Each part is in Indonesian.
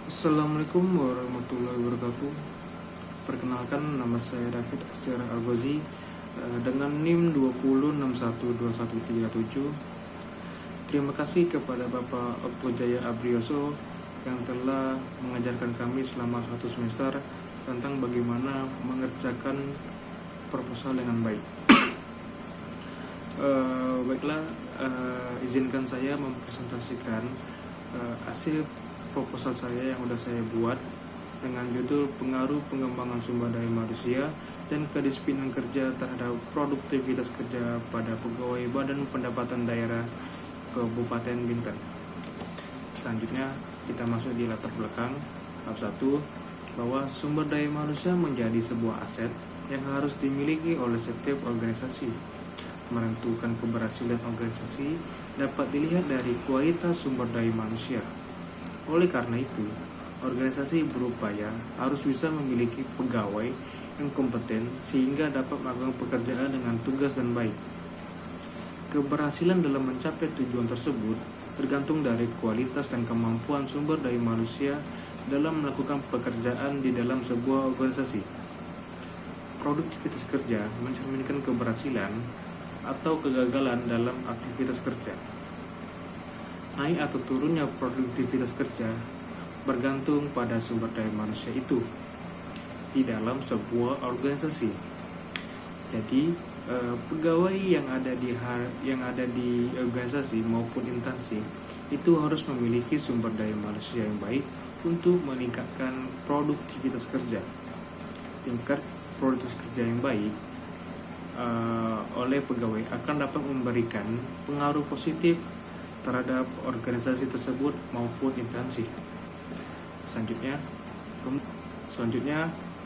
Assalamualaikum warahmatullahi wabarakatuh. Perkenalkan, nama saya David Astiara Algozi dengan NIM 20612137. Terima kasih kepada Bapak Okto Jaya Abrioso yang telah mengajarkan kami selama 1 semester tentang bagaimana mengerjakan proposal dengan baik. Baiklah, izinkan saya mempresentasikan hasil proposal saya yang sudah saya buat dengan judul Pengaruh Pengembangan Sumber Daya Manusia dan Kedisiplinan Kerja terhadap Produktivitas Kerja pada Pegawai Badan Pendapatan Daerah Kabupaten Bintan. Selanjutnya kita masuk di latar belakang. Tahap 1, bahwa sumber daya manusia menjadi sebuah aset yang harus dimiliki oleh setiap organisasi. Menentukan keberhasilan organisasi dapat dilihat dari kualitas sumber daya manusia. Oleh karena itu, organisasi berupaya harus bisa memiliki pegawai yang kompeten sehingga dapat melakukan pekerjaan dengan tugas dan baik. Keberhasilan dalam mencapai tujuan tersebut tergantung dari kualitas dan kemampuan sumber daya manusia dalam melakukan pekerjaan di dalam sebuah organisasi. Produktivitas kerja mencerminkan keberhasilan atau kegagalan dalam aktivitas kerja. Naik atau turunnya produktivitas kerja bergantung pada sumber daya manusia itu di dalam sebuah organisasi. Jadi, pegawai yang ada di organisasi maupun instansi itu harus memiliki sumber daya manusia yang baik untuk meningkatkan produktivitas kerja. Tingkat produktivitas kerja yang baik oleh pegawai akan dapat memberikan pengaruh positif terhadap organisasi tersebut maupun instansi. Selanjutnya,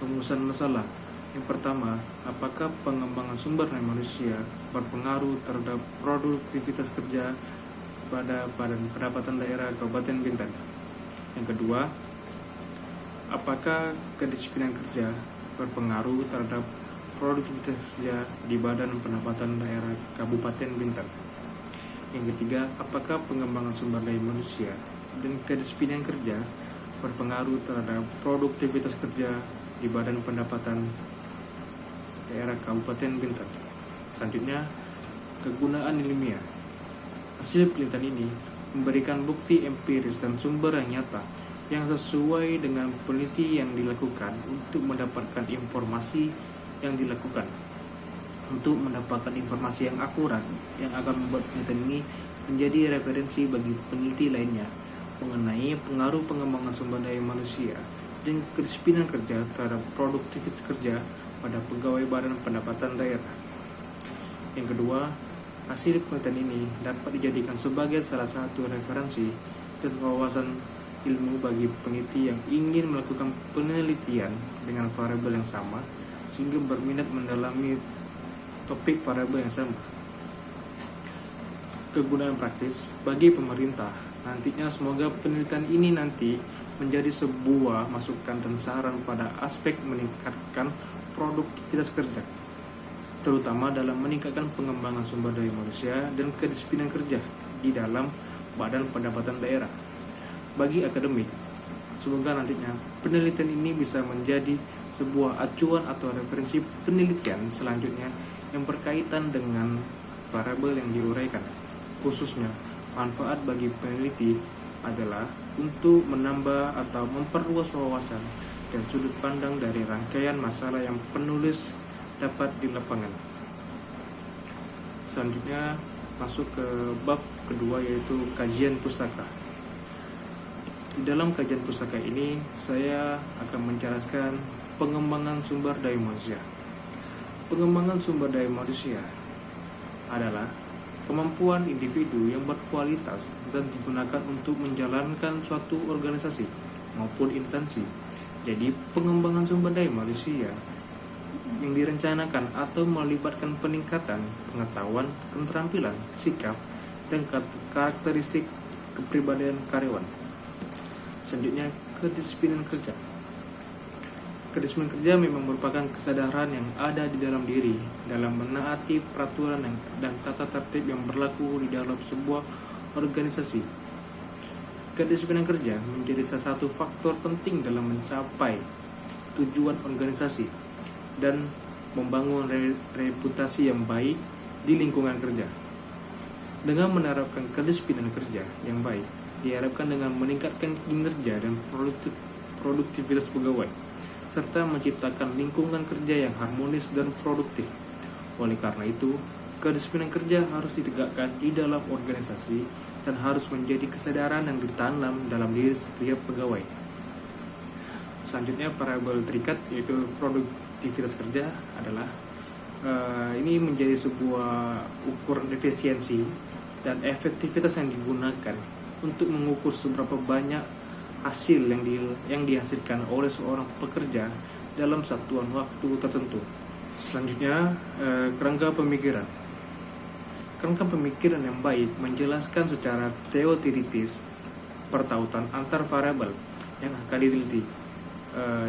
rumusan masalah. Yang pertama, apakah pengembangan sumber daya manusia berpengaruh terhadap produktivitas kerja pada Badan Pendapatan Daerah Kabupaten Bintan? Yang kedua, apakah kedisiplinan kerja berpengaruh terhadap produktivitas kerja di Badan Pendapatan Daerah Kabupaten Bintan? Yang ketiga, apakah pengembangan sumber daya manusia dan kedisiplinan kerja berpengaruh terhadap produktivitas kerja di Badan Pendapatan Daerah Kabupaten Bintan? Selanjutnya, kegunaan ilmiah. Hasil penelitian ini memberikan bukti empiris dan sumber yang nyata yang sesuai dengan peneliti yang dilakukan untuk mendapatkan informasi yang dilakukan. Untuk mendapatkan informasi yang akurat yang akan membuat penelitian ini menjadi referensi bagi peneliti lainnya mengenai pengaruh pengembangan sumber daya manusia dan kedisiplinan kerja terhadap produktivitas kerja pada pegawai Badan Pendapatan Daerah. Yang kedua, hasil penelitian ini dapat dijadikan sebagai salah satu referensi dan wawasan ilmu bagi peneliti yang ingin melakukan penelitian dengan variabel yang sama sehingga berminat mendalami topik variabel yang sama. Kegunaan praktis bagi pemerintah. Nantinya semoga penelitian ini nanti menjadi sebuah masukan dan saran pada aspek meningkatkan produktivitas kerja, terutama dalam meningkatkan pengembangan sumber daya manusia dan kedisiplinan kerja di dalam Badan Pendapatan Daerah. Bagi akademik, semoga nantinya penelitian ini bisa menjadi sebuah acuan atau referensi penelitian selanjutnya yang berkaitan dengan variabel yang diuraikan. Khususnya, manfaat bagi peneliti adalah untuk menambah atau memperluas wawasan dan sudut pandang dari rangkaian masalah yang penulis dapat di lapangan. Selanjutnya, masuk ke bab kedua, yaitu kajian pustaka. Di dalam kajian pustaka ini, saya akan menjelaskan pengembangan sumber daya manusia. Pengembangan sumber daya manusia adalah kemampuan individu yang berkualitas dan digunakan untuk menjalankan suatu organisasi maupun instansi. Jadi, pengembangan sumber daya manusia yang direncanakan atau melibatkan peningkatan pengetahuan, keterampilan, sikap, dan karakteristik kepribadian karyawan. Selanjutnya, kedisiplinan kerja. Kedisiplinan kerja memang merupakan kesadaran yang ada di dalam diri dalam menaati peraturan dan tata tertib yang berlaku di dalam sebuah organisasi. kedisiplinan kerja menjadi salah satu faktor penting dalam mencapai tujuan organisasi dan membangun reputasi yang baik di lingkungan kerja. Dengan menerapkan kedisiplinan kerja yang baik, diharapkan dengan meningkatkan kinerja dan produktivitas pegawai, serta menciptakan lingkungan kerja yang harmonis dan produktif. Oleh karena itu, kedisiplinan kerja harus ditegakkan di dalam organisasi dan harus menjadi kesadaran yang ditanam dalam diri setiap pegawai. Selanjutnya, variabel terikat yaitu produktivitas kerja adalah ini menjadi sebuah ukuran efisiensi dan efektivitas yang digunakan untuk mengukur seberapa banyak hasil yang dihasilkan oleh seorang pekerja dalam satuan waktu tertentu. Selanjutnya, kerangka pemikiran. Kerangka pemikiran yang baik menjelaskan secara teoritis pertautan antar variabel yang akan diteliti.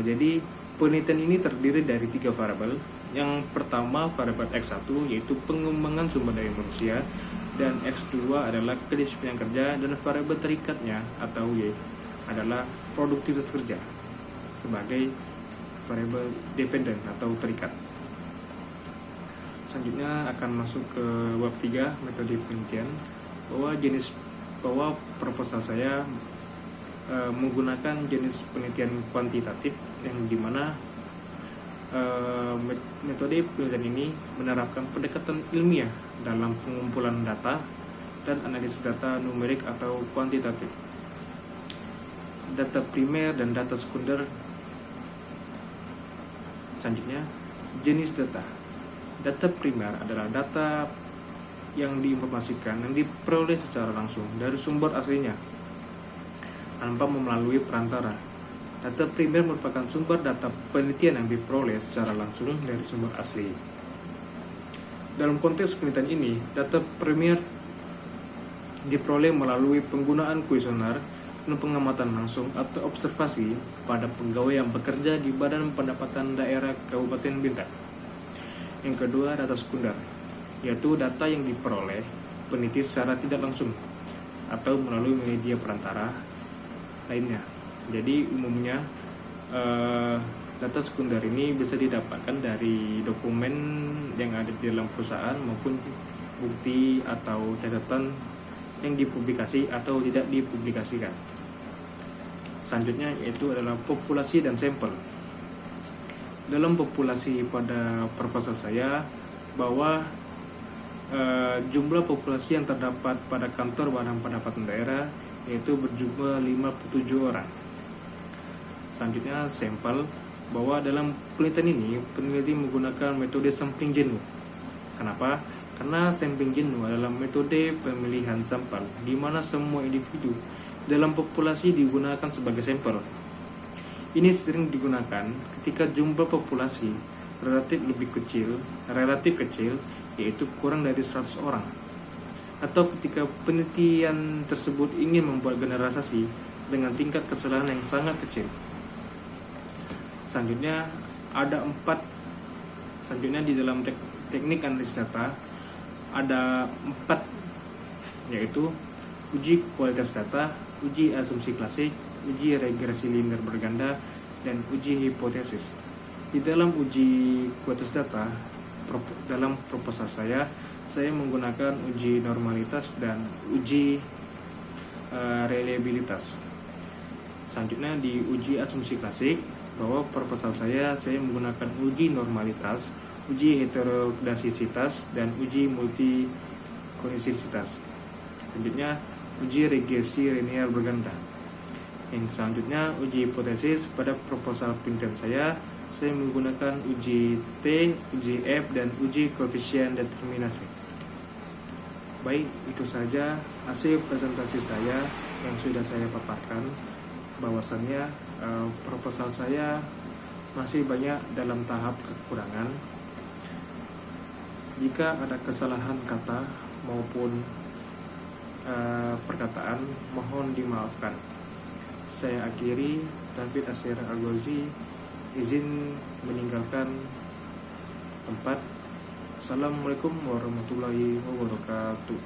Jadi penelitian ini terdiri dari 3 variabel. Yang pertama variabel X1 yaitu pengembangan sumber daya manusia, dan X2 adalah kedisiplinan kerja, dan variabel terikatnya atau Y adalah produktivitas kerja sebagai variabel dependen atau terikat. Selanjutnya akan masuk ke bab 3 metode penelitian, bahwa proposal saya menggunakan jenis penelitian kuantitatif yang dimana metode penelitian ini menerapkan pendekatan ilmiah dalam pengumpulan data dan analisis data numerik atau kuantitatif, data primer dan data sekunder. Selanjutnya, jenis data. Data primer adalah data yang diinformasikan yang diperoleh secara langsung dari sumber aslinya tanpa melalui perantara. Data primer merupakan sumber data penelitian yang diperoleh secara langsung dari sumber asli. Dalam konteks penelitian ini, data primer diperoleh melalui penggunaan kuesioner dan pengamatan langsung atau observasi pada pegawai yang bekerja di Badan Pendapatan Daerah Kabupaten Bintan. Yang kedua, data sekunder, yaitu data yang diperoleh peneliti secara tidak langsung atau melalui media perantara lainnya. Jadi umumnya data sekunder ini bisa didapatkan dari dokumen yang ada di dalam perusahaan maupun bukti atau catatan yang dipublikasi atau tidak dipublikasikan. Selanjutnya yaitu adalah populasi dan sampel. Dalam populasi pada proposal saya, bahwa jumlah populasi yang terdapat pada kantor Badan Pendapatan Daerah yaitu berjumlah 57 orang. Selanjutnya sampel, bahwa dalam penelitian ini peneliti menggunakan metode sampling jenuh. Kenapa? Karena sampling jenuh adalah metode pemilihan sampel di mana semua individu dalam populasi digunakan sebagai sampel. Ini sering digunakan ketika jumlah populasi relatif kecil, yaitu kurang dari 100 orang, atau ketika penelitian tersebut ingin membuat generalisasi dengan tingkat kesalahan yang sangat kecil. Selanjutnya di dalam teknik analisis data ada 4, yaitu uji kualitas data, uji asumsi klasik, uji regresi linear berganda, dan uji hipotesis. Di dalam uji kualitas data, dalam proposal saya menggunakan uji normalitas dan uji reliabilitas. Selanjutnya di uji asumsi klasik, bahwa proposal saya menggunakan uji normalitas, uji heterodasisitas, dan uji multikonisitas. Selanjutnya uji regresi linear berganda. Yang selanjutnya uji hipotesis. Pada proposal penelitian saya menggunakan uji T, uji F, dan uji koefisien determinasi. Baik, itu saja hasil presentasi saya yang sudah saya paparkan. Bahwasannya proposal saya masih banyak dalam tahap kekurangan. Jika ada kesalahan kata maupun perkataan, mohon dimaafkan. Saya akhiri, David Asir Al-Ghazi, izin meninggalkan tempat. Assalamualaikum warahmatullahi wabarakatuh.